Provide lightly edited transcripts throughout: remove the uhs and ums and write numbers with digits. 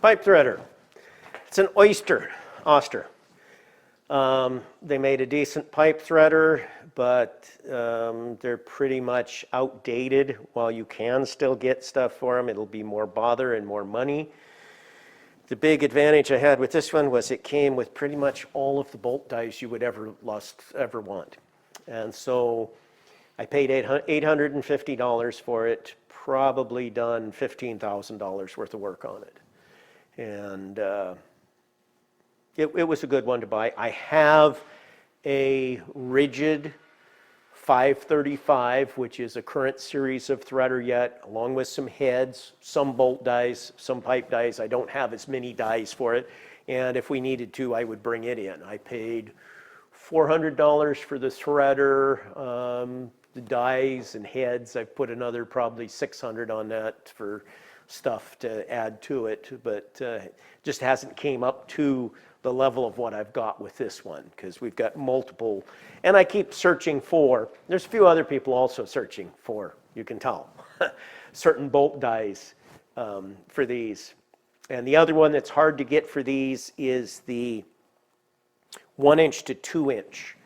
Pipe threader. It's an Oster. They made a decent pipe threader, but they're pretty much outdated. While you can still get stuff for them, it'll be more bother and more money. The big advantage I had with this one was it came with pretty much all of the bolt dies you would ever want. And so I paid $850 for it, probably done $15,000 worth of work on it. And it was a good one to buy. I have a rigid 535, which is a current series of threader yet, along with some heads, some bolt dies, some pipe dies. I don't have as many dies for it. And if we needed to, I would bring it in. I paid $400 for the threader, the dies and heads. I put another probably $600 on that for stuff to add to it, but just hasn't came up to the level of what I've got with this one, because we've got multiple, and I keep searching for, there's a few other people also searching for, you can tell, certain bolt dies for these. And the other one that's hard to get for these is the 1-inch to 2-inch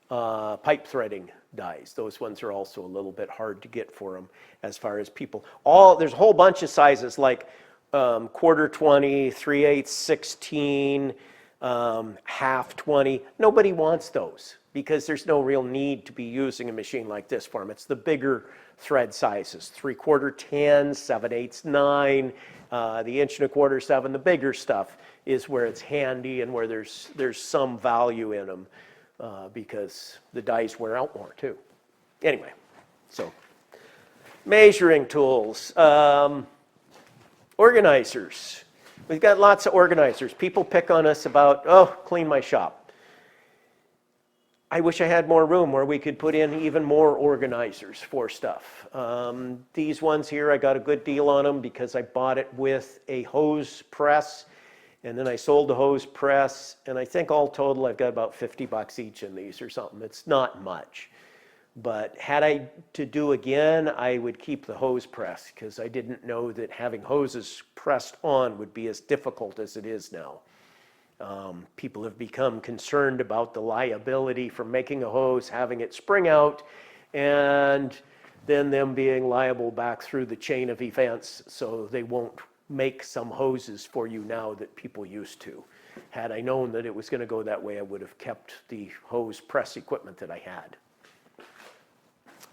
pipe threading dies. Those ones are also a little bit hard to get for them as far as people. There's a whole bunch of sizes like 1/4 20, 3/8 16, half 20. Nobody wants those because there's no real need to be using a machine like this for them. It's the bigger thread sizes, 3/4 10, 7/8 9, the 1 1/4 7. The bigger stuff is where it's handy and where there's some value in them. Because the dies wear out more too. Anyway, so measuring tools, organizers. We've got lots of organizers. People pick on us about, oh, clean my shop. I wish I had more room where we could put in even more organizers for stuff. These ones here, I got a good deal on them because I bought it with a hose press. And then I sold the hose press, and I think all total I've got about $50 each in these or something. It's not much. But had I to do again, I would keep the hose press because I didn't know that having hoses pressed on would be as difficult as it is now. People have become concerned about the liability for making a hose, having it spring out, and then them being liable back through the chain of events, so they won't make some hoses for you now that people used to. Had I known that it was going to go that way, I would have kept the hose press equipment that I had.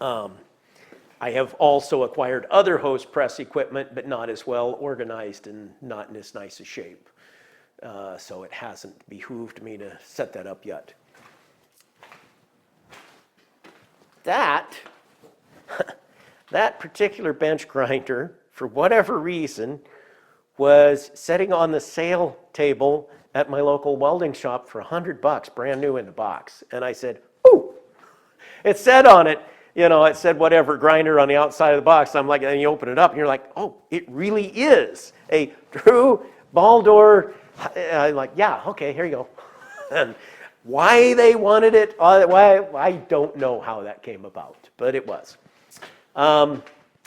I have also acquired other hose press equipment, but not as well organized and not in as nice a shape. So it hasn't behooved me to set that up yet. That particular bench grinder, for whatever reason, was sitting on the sale table at my local welding shop for $100, brand new in the box. And I said, ooh, it said on it, it said whatever grinder on the outside of the box. I'm like, and you open it up and you're like, oh, it really is a true Baldor. I'm like, yeah, okay, here you go. And why they wanted it, I don't know how that came about, but it was.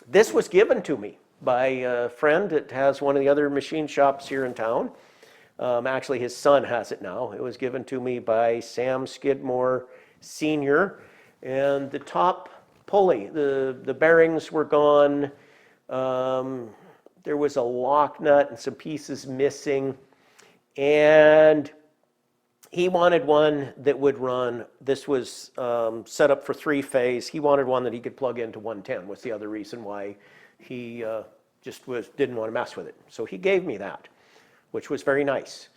This was given to me by a friend that has one of the other machine shops here in town. Actually, his son has it now. It was given to me by Sam Skidmore Sr. And the top pulley, the bearings were gone. There was a lock nut and some pieces missing. And he wanted one that would run. This was set up for 3-phase. He wanted one that he could plug into 110 was the other reason why he didn't want to mess with it. So he gave me that, which was very nice.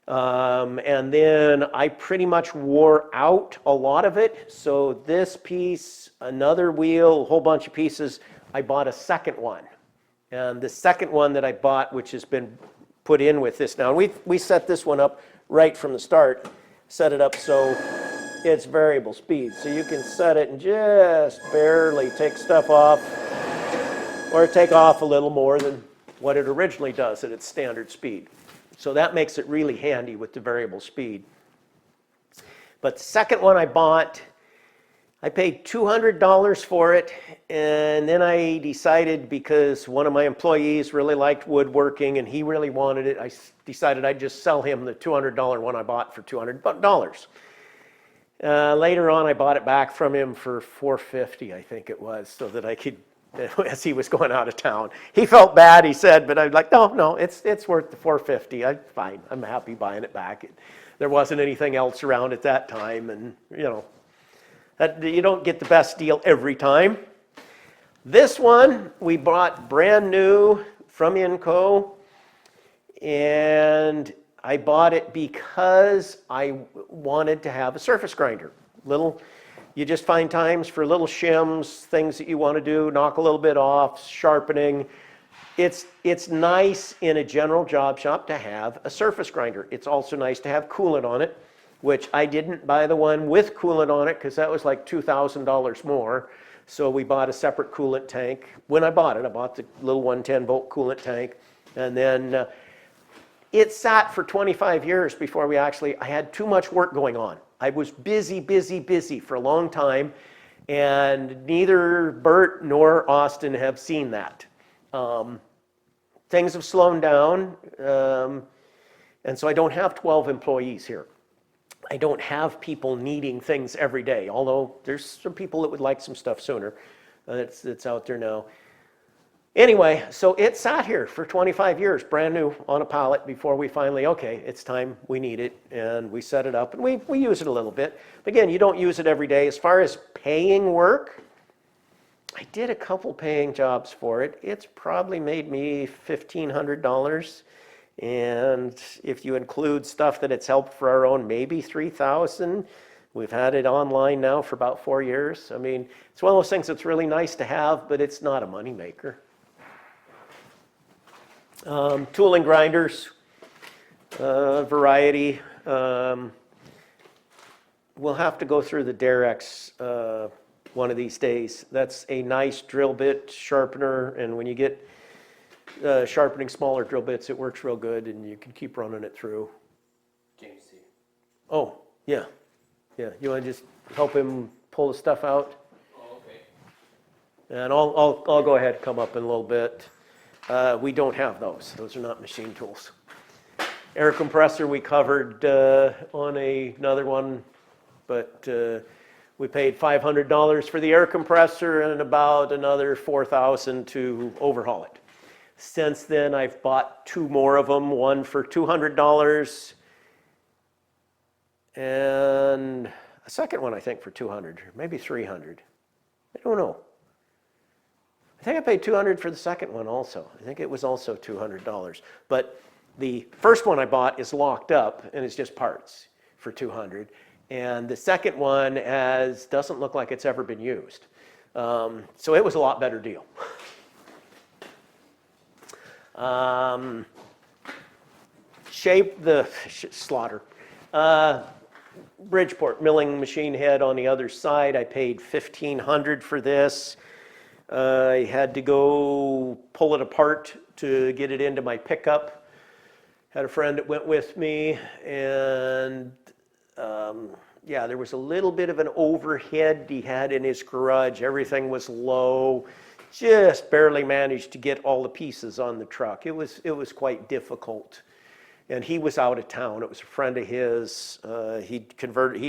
And then I pretty much wore out a lot of it. So this piece, another wheel, a whole bunch of pieces, I bought a second one. And the second one that I bought, which has been put in with this now, we set this one up right from the start, set it up so it's variable speed. So you can set it and just barely take stuff off, or take off a little more than what it originally does at its standard speed. So that makes it really handy with the variable speed. But the second one I bought, I paid $200 for it, and then I decided, because one of my employees really liked woodworking and he really wanted it, I decided I'd just sell him the $200 one I bought for $200. Later on, I bought it back from him for $450, I think it was, so that I could, as he was going out of town. He felt bad, he said, but I'm like, no, it's worth the $450. Fine, I'm happy buying it back. There wasn't anything else around at that time, and you don't get the best deal every time. This one we bought brand new from Inco, and I bought it because I wanted to have a surface grinder. You just find times for little shims, things that you want to do, knock a little bit off, sharpening. It's nice in a general job shop to have a surface grinder. It's also nice to have coolant on it, which I didn't buy the one with coolant on it because that was like $2,000 more. So we bought a separate coolant tank. When I bought it, I bought the little 110 volt coolant tank. And then it sat for 25 years before I had too much work going on. I was busy for a long time, and neither Bert nor Austin have seen that. Things have slowed down, and so I don't have 12 employees here. I don't have people needing things every day, although there's some people that would like some stuff sooner. It's out there now. Anyway, so it sat here for 25 years, brand new on a pallet before we finally, okay, it's time, we need it, and we set it up, and we use it a little bit. But again, you don't use it every day. As far as paying work, I did a couple paying jobs for it. It's probably made me $1,500. And if you include stuff that it's helped for our own, maybe $3,000. We've had it online now for about 4 years. I mean, it's one of those things that's really nice to have, but it's not a money maker. Tooling grinders, variety. We'll have to go through the Derex one of these days. That's a nice drill bit sharpener, and when you get sharpening smaller drill bits, it works real good, and you can keep running it through. James C. Oh, yeah. You want to just help him pull the stuff out? Oh, okay. And I'll go ahead and come up in a little bit. We don't have those. Those are not machine tools. Air compressor we covered on another one, but we paid $500 for the air compressor and about another $4,000 to overhaul it. Since then, I've bought 2 more of them, one for $200 and a second one, I think, for $200, maybe $300. I don't know. I think I paid $200 for the second one also. I think it was also $200. But the first one I bought is locked up, and it's just parts for $200. And the second one doesn't look like it's ever been used. So it was a lot better deal. Slaughter. Bridgeport milling machine head on the other side. I paid $1,500 for this. I had to go pull it apart to get it into my pickup. Had a friend that went with me, and there was a little bit of an overhead he had in his garage. Everything was low. Just barely managed to get all the pieces on the truck. It was quite difficult. And he was out of town. It was a friend of his. He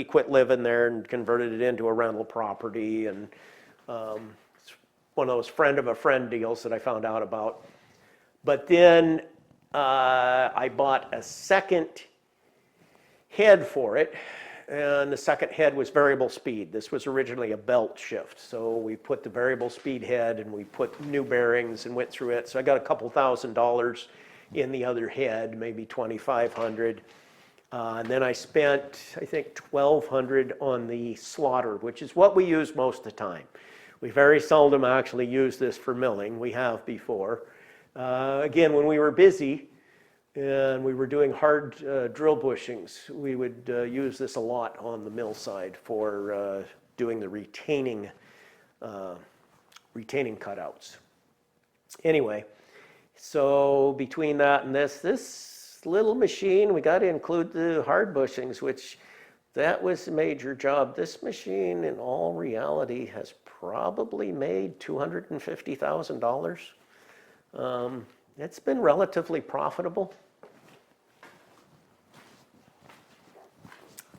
quit living there and converted it into a rental property. And it's one of those friend of a friend deals that I found out about. But then I bought a second head for it. And the second head was variable speed. This was originally a belt shift. So we put the variable speed head and we put new bearings and went through it. So I got a couple $1,000s in the other head, maybe $2,500. And then I spent, I think, $1,200 on the slaughter, which is what we use most of the time. We very seldom actually use this for milling. We have before. Again, when we were busy and we were doing hard drill bushings, we would use this a lot on the mill side for doing the retaining cutouts. Anyway, so between that and this little machine, we got to include the hard bushings, which that was a major job. This machine, in all reality, has probably made $250,000. It's been relatively profitable.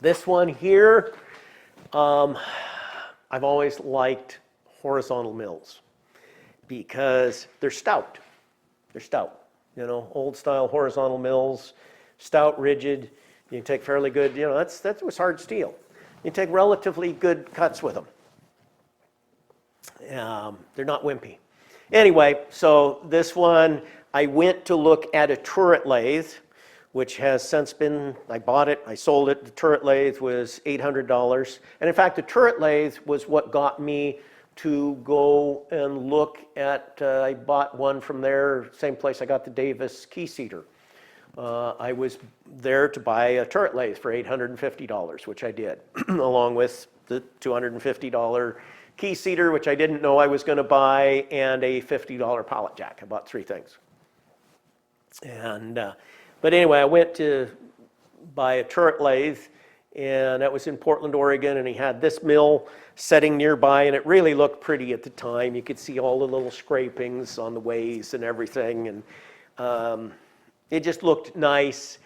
This one here, I've always liked horizontal mills because they're stout. They're stout. You know, old style horizontal mills, stout, rigid. You can take fairly good, you know, that was hard steel. You take relatively good cuts with them. They're not wimpy. Anyway, so this one, I went to look at a turret lathe, which has since been, I bought it, I sold it. The turret lathe was $800. And in fact, the turret lathe was what got me to go and look at, I bought one from there, same place I got the Davis key seater. I was there to buy a turret lathe for $850, which I did, along with the $250 key seater, which I didn't know I was going to buy, and a $50 pallet jack. I bought 3 things. And, but anyway, I went to buy a turret lathe, and that was in Portland, Oregon, and he had this mill setting nearby, and it really looked pretty at the time. You could see all the little scrapings on the ways and everything, and it just looked nice.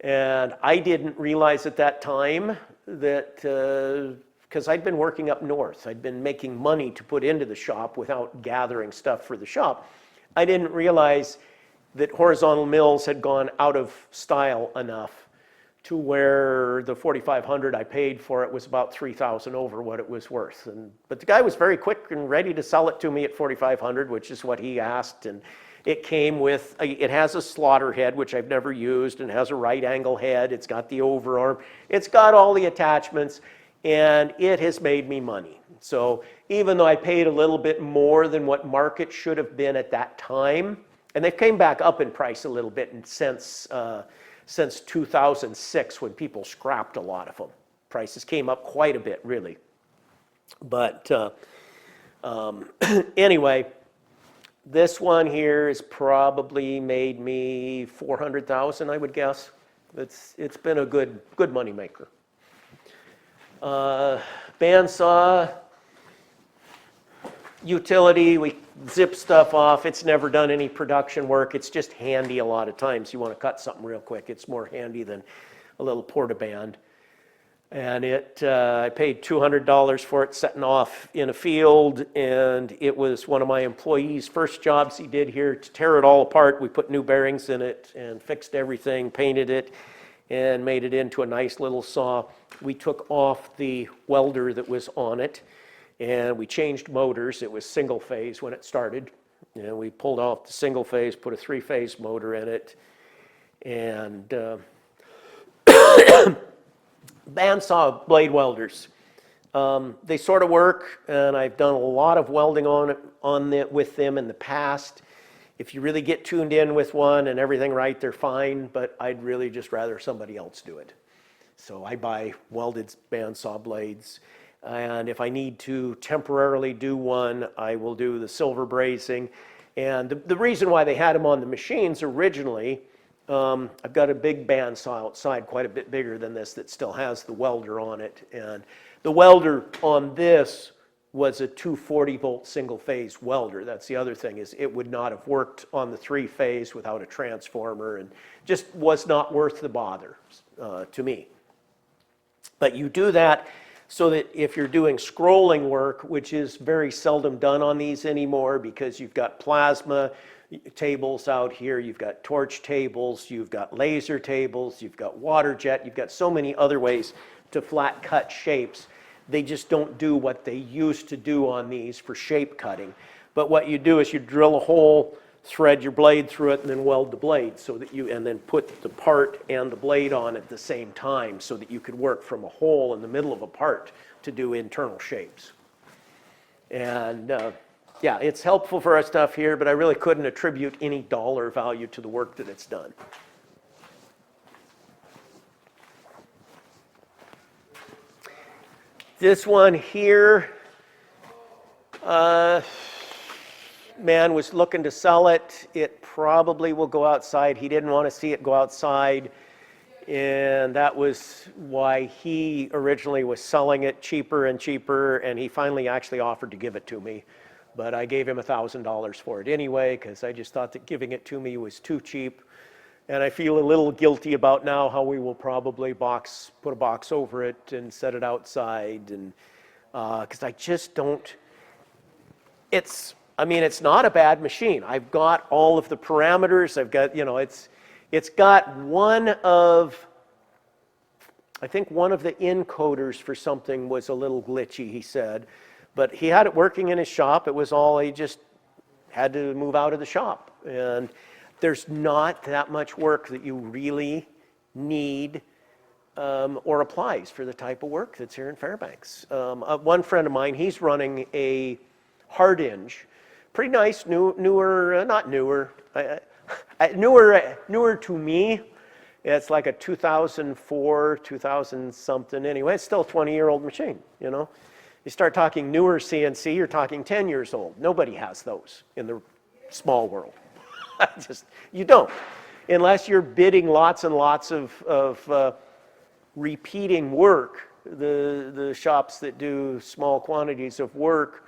And I didn't realize at that time that, because I'd been working up north, I'd been making money to put into the shop without gathering stuff for the shop. I didn't realize that horizontal mills had gone out of style enough to where the 4,500 I paid for it was about 3,000 over what it was worth. But the guy was very quick and ready to sell it to me at 4,500, which is what he asked. And it came with, it has a slaughter head, which I've never used, and has a right angle head. It's got the overarm. It's got all the attachments, and it has made me money. So even though I paid a little bit more than what market should have been at that time, and they've came back up in price a little bit since 2006, when people scrapped a lot of them. Prices came up quite a bit, really. But anyway, this one here has probably made me $400,000, I would guess. It's been a good money maker. Bandsaw, utility, we zip stuff off. It's never done any production work. It's just handy a lot of times. You want to cut something real quick. It's more handy than a little portaband. And I paid $200 for it setting off in a field, and it was one of my employees' first jobs he did here to tear it all apart. We put new bearings in it and fixed everything, painted it, and made it into a nice little saw. We took off the welder that was on it, and we changed motors. It was single phase when it started. And we pulled off the single phase, put a 3-phase motor in it, and bandsaw blade welders. They sort of work, and I've done a lot of welding with them in the past. If you really get tuned in with one and everything right, they're fine, but I'd really just rather somebody else do it. So I buy welded bandsaw blades. And if I need to temporarily do one, I will do the silver brazing. And the reason why they had them on the machines originally, I've got a big bandsaw outside, quite a bit bigger than this, that still has the welder on it. And the welder on this was a 240-volt single-phase welder. That's the other thing, is it would not have worked on the 3-phase without a transformer, and just was not worth the bother to me. But you do that so that if you're doing scrolling work, which is very seldom done on these anymore, because you've got plasma tables out here, you've got torch tables, you've got laser tables, you've got water jet, you've got so many other ways to flat cut shapes. They just don't do what they used to do on these for shape cutting. But what you do is you drill a hole, thread your blade through it, and then weld the blade so that and then put the part and the blade on at the same time, so that you could work from a hole in the middle of a part to do internal shapes. And yeah, it's helpful for our stuff here, but I really couldn't attribute any dollar value to the work that it's done. This one here, man was looking to sell it. It probably will go outside. He didn't want to see it go outside. And that was why he originally was selling it cheaper and cheaper, and he finally actually offered to give it to me. But I gave him $1,000 for it anyway, because I just thought that giving it to me was too cheap. And I feel a little guilty about now how we will probably put a box over it and set it outside, and because I just don't, it's not a bad machine. I've got all of the parameters. I've got, it's got I think one of the encoders for something was a little glitchy, he said. But he had it working in his shop. It was all, he just had to move out of the shop. And there's not that much work that you really need or applies for the type of work that's here in Fairbanks. One friend of mine, he's running a hard hinge. Pretty nice, newer, not newer, newer to me. It's like a 2004, 2000 something. Anyway, it's still a 20-year-old machine, You start talking newer CNC, you're talking 10 years old. Nobody has those in the small world. You don't. Unless you're bidding lots and lots of repeating work, the shops that do small quantities of work,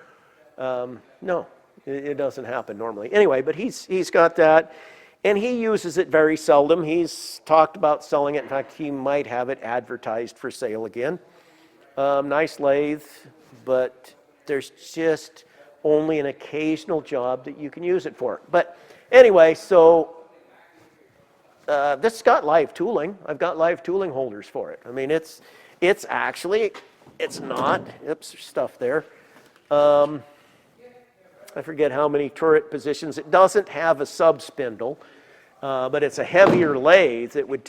no, it doesn't happen normally. Anyway, but he's got that. And he uses it very seldom. He's talked about selling it. In fact, he might have it advertised for sale again. Nice lathe, but there's just only an occasional job that you can use it for. But anyway, so this has got live tooling. I've got live tooling holders for it. I mean, it's not, oops, there's stuff there. I forget how many turret positions. It doesn't have a sub spindle, but it's a heavier lathe. It would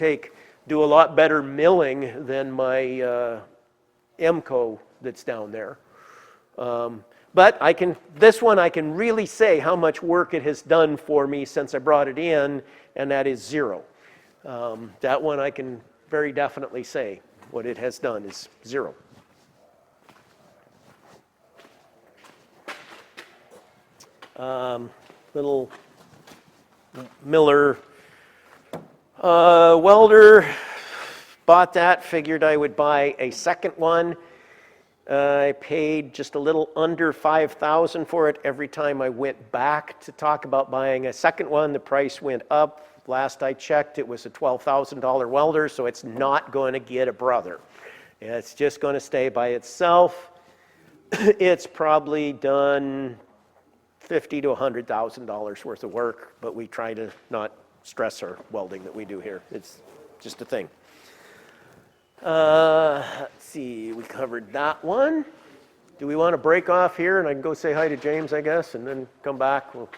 do a lot better milling than my MCO that's down there. But this one I can really say how much work it has done for me since I brought it in, and that is 0. That one I can very definitely say what it has done is 0. Little Miller welder, bought that, figured I would buy a second one. I paid just a little under $5,000 for it. Every time I went back to talk about buying a second one, the price went up. Last I checked, it was a $12,000 welder, so it's not going to get a brother. It's just going to stay by itself. It's probably done $50,000 to $100,000 worth of work, but we try to not stress our welding that we do here. It's just a thing. Let's see, we covered that one. Do we want to break off here and I can go say hi to James, I guess, and then come back? We'll